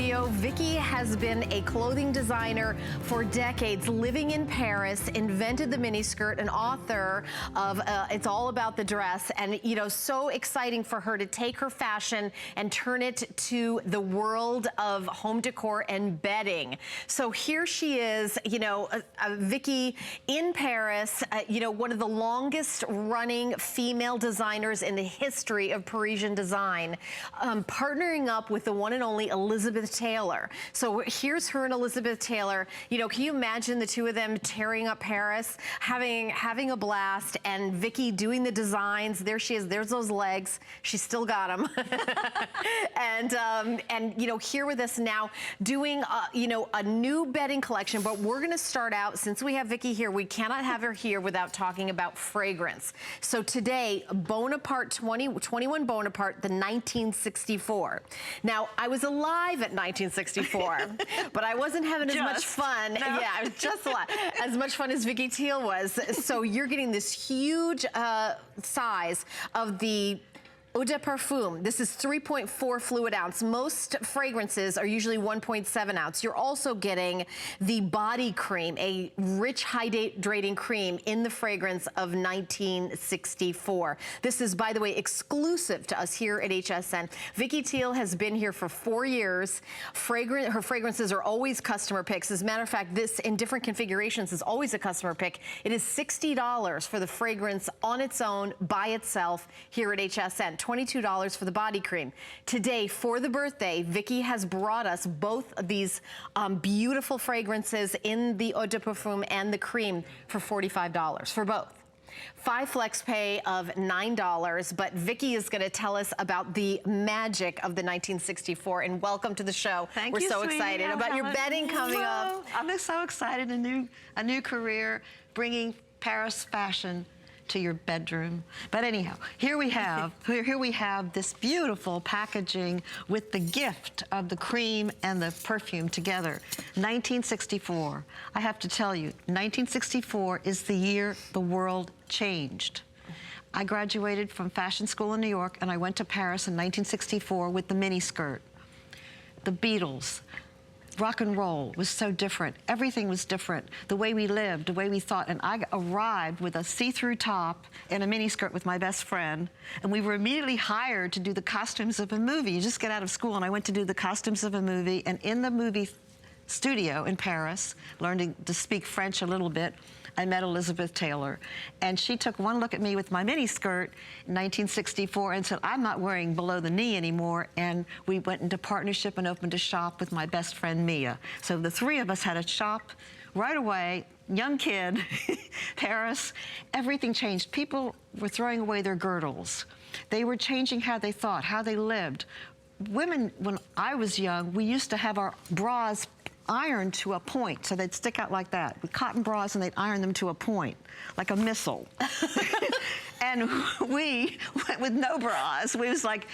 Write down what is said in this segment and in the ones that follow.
studio. Vicky has been a clothing designer for decades, living in Paris, invented the miniskirt, an author of It's All About the Dress, and you know, so exciting for her to take her fashion and turn it to the world of home decor and bedding. So here she is, you know, Vicky in Paris, you know, one of the longest running female designers in the history of Parisian design, partnering up with the one and only Elizabeth Taylor. So here's her and Elizabeth Taylor. You know, can you imagine the two of them tearing up Paris, having a blast, and Vicky doing the designs? There she is. There's those legs. She's still got them. and you know, here with us now doing you know, a new bedding collection. But we're going to start out, since we have Vicky here, we cannot have her here without talking about fragrance. So today, Bonaparte 21 Bonaparte, the 1964. Now, I was alive at 1964, but I wasn't having as much fun. No. Yeah, I was just as much fun as Vicky Tiel was. So you're getting this huge size of the Eau de Parfum. This is 3.4 fluid ounce. Most fragrances are usually 1.7 ounce. You're also getting the body cream, a rich hydrating cream in the fragrance of 1964. This is, by the way, exclusive to us here at HSN. Vicky Tiel has been here for 4 years. Her fragrances are always customer picks. As a matter of fact, this in different configurations is always a customer pick. It is $60 for the fragrance on its own, by itself, here at HSN. $22 for the body cream. Today, for the birthday, Vicky has brought us both of these beautiful fragrances in the Eau de Parfum and the cream for $45 for both. 5 flex pay of $9, but Vicky is going to tell us about the magic of the 1964. And welcome to the show. Thank you. We're so excited about your bedding coming up. I'm so excited. A new career, bringing Paris fashion to your bedroom. But anyhow, here we have this beautiful packaging with the gift of the cream and the perfume together. 1964. I have to tell you, 1964 is the year the world changed. I graduated from fashion school in New York, and I went to Paris in 1964 with the miniskirt. The Beatles. Rock and roll was so different. Everything was different. The way we lived, the way we thought. And I arrived with a see-through top and a miniskirt with my best friend. And we were immediately hired to do the costumes of a movie. You just get out of school, and I went to do the costumes of a movie. And in the movie studio in Paris, learning to speak French a little bit, I met Elizabeth Taylor. And she took one look at me with my miniskirt in 1964 and said, I'm not wearing below the knee anymore. And we went into partnership and opened a shop with my best friend, Mia. So the three of us had a shop right away, young kid, Paris. Everything changed. People were throwing away their girdles. They were changing how they thought, how they lived. Women, when I was young, we used to have our bras ironed to a point, so they'd stick out like that. With cotton bras, and they'd iron them to a point, like a missile. And we went with no bras. We was like,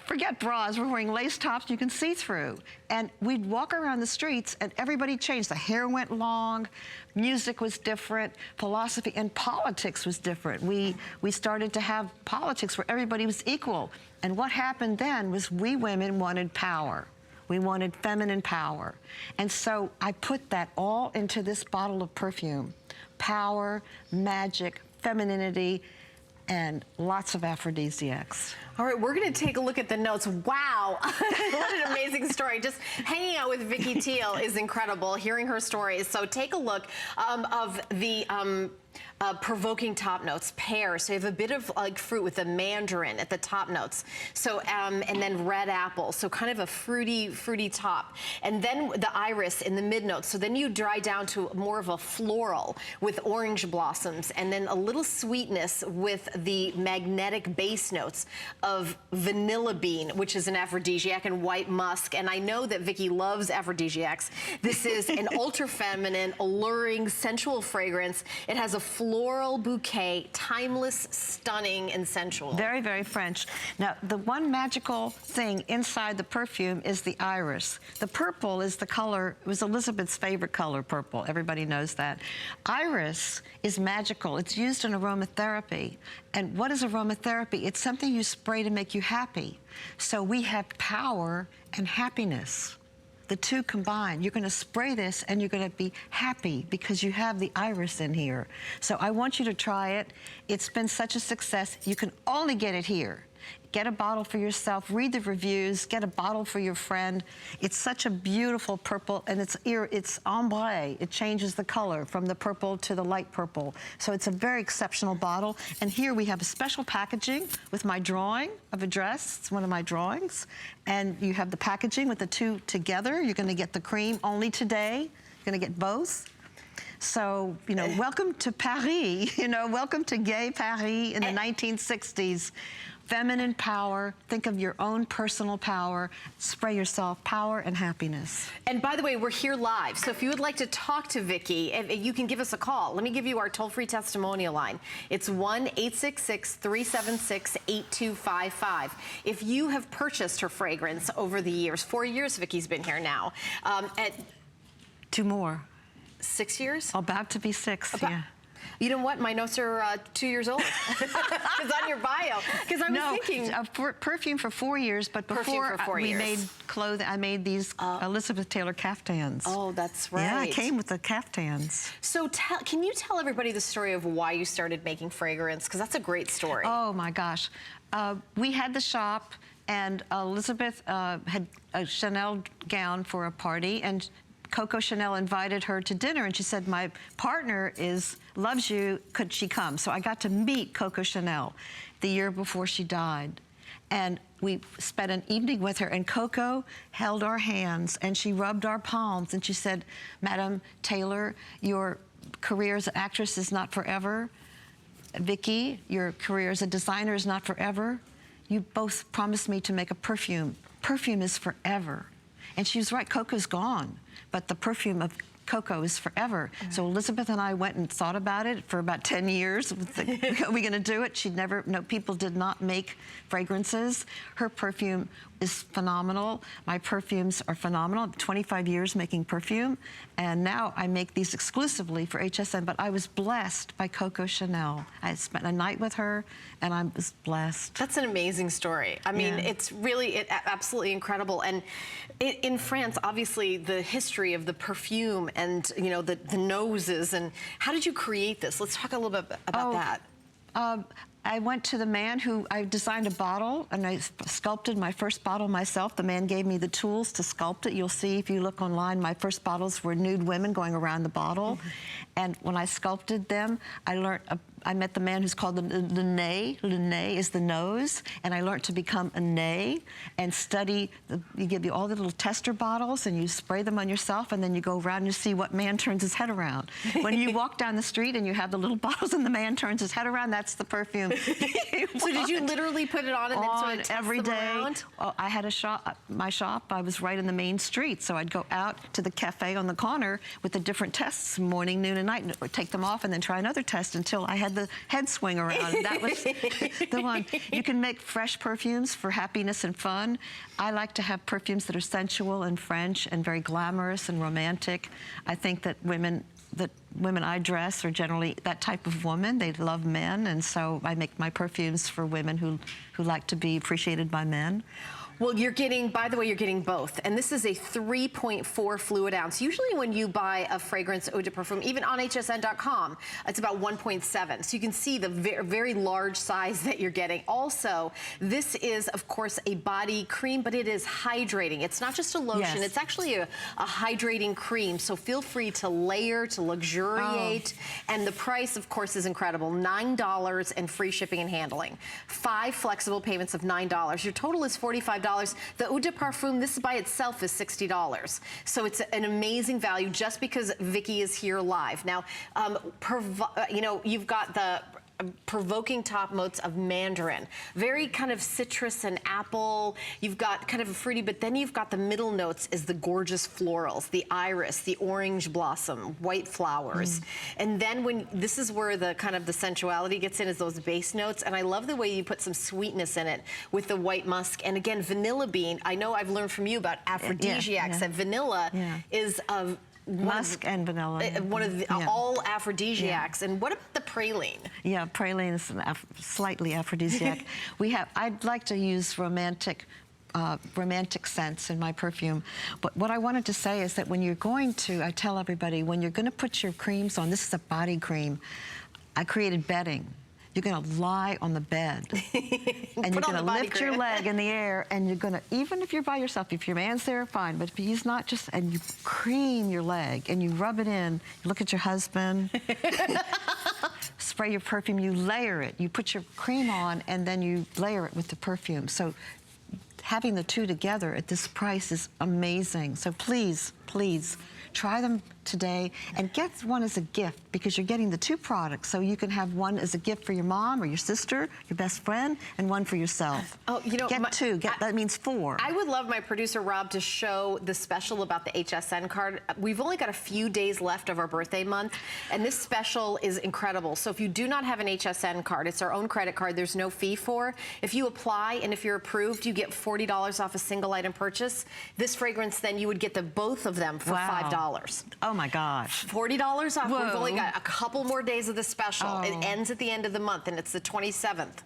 forget bras, we're wearing lace tops you can see through. And we'd walk around the streets, and everybody changed. The hair went long, music was different, philosophy and politics was different. We started to have politics where everybody was equal. And what happened then was we women wanted power. We wanted feminine power. And so I put that all into this bottle of perfume. Power, magic, femininity, and lots of aphrodisiacs. All right, we're going to take a look at the notes. Wow, what an amazing story. Just hanging out with Vicky Tiel is incredible, hearing her stories. So take a look of the provoking top notes, pear. So you have a bit of like fruit with the mandarin at the top notes. So, and then red apple. So kind of a fruity top. And then the iris in the mid notes. So then you dry down to more of a floral with orange blossoms. And then a little sweetness with the magnetic base notes of vanilla bean, which is an aphrodisiac, and white musk. And I know that Vicky loves aphrodisiacs. This is an ultra feminine, alluring, sensual fragrance. It has a floral bouquet, timeless, stunning, and sensual. Very, very French. Now, the one magical thing inside the perfume is the iris. The purple is the color, it was Elizabeth's favorite color, purple. Everybody knows that. Iris is magical. It's used in aromatherapy. And what is aromatherapy? It's something you spray to make you happy. So we have power and happiness. the two combined. You're gonna spray this and you're gonna be happy because you have the iris in here. So I want you to try it. It's been such a success. You can only get it here. Get a bottle for yourself, read the reviews, get a bottle for your friend. It's such a beautiful purple, and it's ombre. It changes the color from the purple to the light purple. So it's a very exceptional bottle. And here we have a special packaging with my drawing of a dress. It's one of my drawings. And you have the packaging with the two together. You're gonna get the cream only today. You're gonna get both. So, you know, welcome to Paris, you know, welcome to gay Paris in the 1960s. Feminine power, think of your own personal power, spray yourself power and happiness. And by the way, we're here live, so if you would like to talk to Vicky, you can give us a call. Let me give you our toll-free testimonial line. It's 1-866-376-8255. If you have purchased her fragrance over the years, 4 years Vicky's been here now, at 2 more. 6 years? About to be 6, yeah. You know what? My notes are 2 years old. It's on your bio. Because I was thinking... perfume for 4 years, but before we made clothing, I made these Elizabeth Taylor caftans. Oh, that's right. Yeah, I came with the caftans. So can you tell everybody the story of why you started making fragrance? Because that's a great story. Oh, my gosh. We had the shop, and Elizabeth had a Chanel gown for a party, and Coco Chanel invited her to dinner, and she said, my partner loves you, could she come? So I got to meet Coco Chanel the year before she died. And we spent an evening with her, and Coco held our hands, and she rubbed our palms, and she said, Madam Taylor, your career as an actress is not forever. Vicky, your career as a designer is not forever. You both promised me to make a perfume. Perfume is forever. And she was right, Coco's gone, but the perfume of Coco is forever. Mm-hmm. So Elizabeth and I went and thought about it for about 10 years. Are we gonna do it? People did not make fragrances. Her perfume is phenomenal. My perfumes are phenomenal. 25 years making perfume, and now I make these exclusively for HSN, but I was blessed by Coco Chanel. I spent a night with her, and I was blessed. That's an amazing story. I mean, it's really absolutely incredible. And in France, obviously, the history of the perfume and, you know, the noses, and how did you create this? Let's talk a little bit about that. I went to the man I designed a bottle, and I sculpted my first bottle myself. The man gave me the tools to sculpt it. You'll see if you look online, my first bottles were nude women going around the bottle. Mm-hmm. And when I sculpted them, I met the man who's called the nez. Le nez is the nose, and I learned to become a nez and study. You give you all the little tester bottles, and you spray them on yourself, and then you go around and you see what man turns his head around. When you walk down the street and you have the little bottles and the man turns his head around, that's the perfume. So did you literally put it on and then sort of test every them day? Around? Oh, I had a shop. My shop, I was right in the main street, so I'd go out to the cafe on the corner with the different tests, morning, noon, and night, and take them off and then try another test until I had the head swing around. And that was the one. You can make fresh perfumes for happiness and fun. I like to have perfumes that are sensual and French and very glamorous and romantic. I think that women I dress are generally that type of woman. They love men, and so I make my perfumes for women who like to be appreciated by men. Well, by the way, you're getting both. And this is a 3.4 fluid ounce. Usually when you buy a fragrance Eau de Parfum, even on hsn.com, it's about 1.7. So you can see the very large size that you're getting. Also, this is, of course, a body cream, but it is hydrating. It's not just a lotion. Yes. It's actually a hydrating cream. So feel free to layer, to luxuriate. Oh. And the price, of course, is incredible. $9 and free shipping and handling. 5 flexible payments of $9. Your total is $45. The Eau de Parfum, this by itself is $60. So it's an amazing value just because Vicky is here live. Now, you know, you've got the provoking top notes of mandarin, very kind of citrus and apple. You've got kind of a fruity, but then you've got the middle notes is the gorgeous florals, the iris, the orange blossom, white flowers. And then this is where the kind of the sensuality gets in, is those base notes. And I love the way you put some sweetness in it with the white musk. And again, vanilla bean. I know I've learned from you about aphrodisiacs, that vanilla is musk and vanilla. One of the all aphrodisiacs. And what about the praline? Yeah, praline is slightly aphrodisiac. I'd like to use romantic romantic scents in my perfume. But what I wanted to say is that when you're going to, I tell everybody, when you're going to put your creams on, this is a body cream, I created bedding. You're going to lie on the bed, and you're going to lift your leg in the air, and you're going to, even if you're by yourself, if your man's there, fine, but if he's not, just, and you cream your leg, and you rub it in, you look at your husband, spray your perfume, you layer it, you put your cream on, and then you layer it with the perfume. So having the two together at this price is amazing. So please, please, try them today and get one as a gift, because you're getting the two products, so you can have one as a gift for your mom or your sister, your best friend, and one for yourself. Oh, you know, get two. That means 4. I would love my producer Rob to show the special about the HSN card. We've only got a few days left of our birthday month, and this special is incredible. So if you do not have an HSN card, it's our own credit card. There's no fee for. If you apply and if you're approved, you get $40 off a single item purchase. This fragrance, then you would get both of them for $5. Oh my gosh. $40 off. Whoa. We've only got a couple more days of the special. Oh. It ends at the end of the month, and it's the 27th.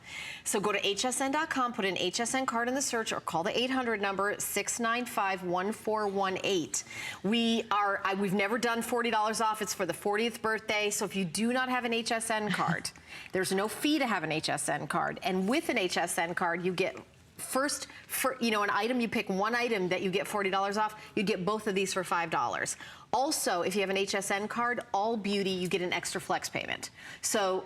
So go to hsn.com, put an HSN card in the search, or call the 800 number, 695-1418. We've never done $40 off. It's for the 40th birthday. So if you do not have an HSN card, there's no fee to have an HSN card. And with an HSN card, you get first, for an item, you pick one item that you get $40 off, you get both of these for $5. Also, if you have an HSN card, all beauty, you get an extra flex payment. So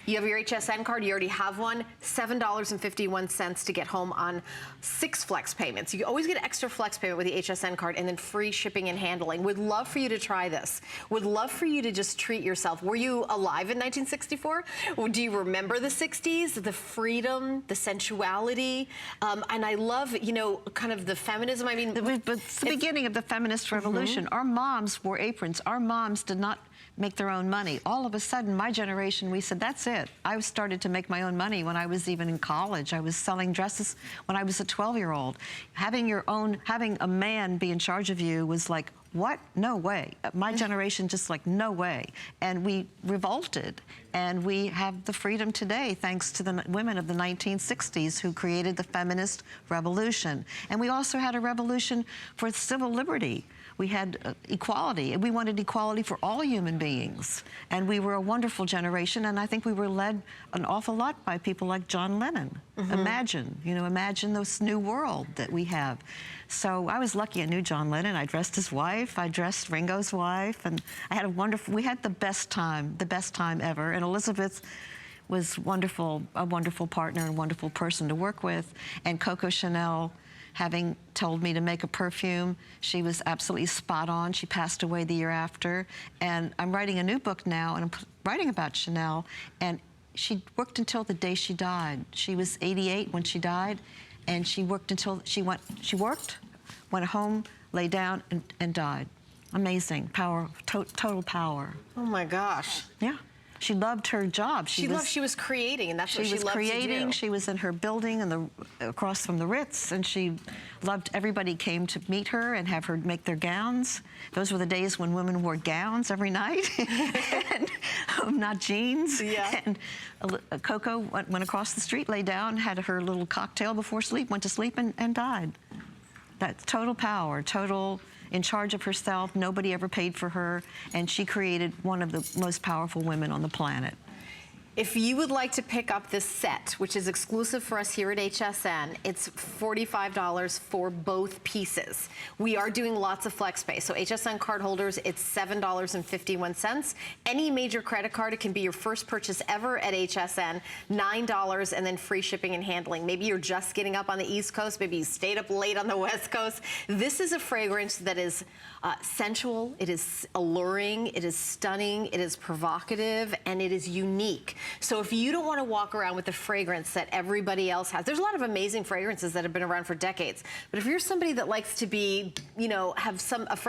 you have your HSN card, you already have one, $7.51 to get home on 6 flex payments. You always get extra flex payment with the HSN card, and then free shipping and handling. Would love for you to try this. Would love for you to just treat yourself. Were you alive in 1964? Or do you remember the 60s? The freedom, the sensuality, and I love, kind of the feminism. I mean, it's the beginning of the feminist revolution. Our moms wore aprons. Our moms did not make their own money. All of a sudden, my generation, we said, that's it. I started to make my own money when I was even in college. I was selling dresses when I was a 12-year-old. Having a man be in charge of you was like, what? No way. My generation just like, no way. And we revolted. And we have the freedom today thanks to the women of the 1960s who created the feminist revolution. And we also had a revolution for civil liberty. We had equality, and we wanted equality for all human beings. And we were a wonderful generation, and I think we were led an awful lot by people like John Lennon. Imagine this new world that we have. So I was lucky I knew John Lennon. I dressed his wife, I dressed Ringo's wife, and we had the best time ever. And Elizabeth was wonderful, a wonderful partner and wonderful person to work with. And Coco Chanel, having told me to make a perfume, she was absolutely spot on. She passed away the year after. And I'm writing a new book now, and I'm writing about Chanel, and she worked until the day she died. She was 88 when she died, and she worked until went home, lay down, and died. Amazing power, total power. Oh my gosh. Yeah. She loved her job. She was creating, and that's what she loved to do. She was in her building across from the Ritz, and she loved everybody came to meet her and have her make their gowns. Those were the days when women wore gowns every night, and, not jeans. Yeah. And Coco went across the street, lay down, had her little cocktail before sleep, went to sleep, and died. That's total power, total in charge of herself. Nobody ever paid for her, and she created one of the most powerful women on the planet. If you would like to pick up this set, which is exclusive for us here at HSN, it's $45 for both pieces. We are doing lots of flex pay. So HSN card holders, it's $7.51. Any major credit card, it can be your first purchase ever at HSN, $9, and then free shipping and handling. Maybe you're just getting up on the East Coast, maybe you stayed up late on the West Coast. This is a fragrance that is sensual, it is alluring, it is stunning, it is provocative, and it is unique. So if you don't want to walk around with the fragrance that everybody else has, there's a lot of amazing fragrances that have been around for decades. But if you're somebody that likes to be, have a fragrance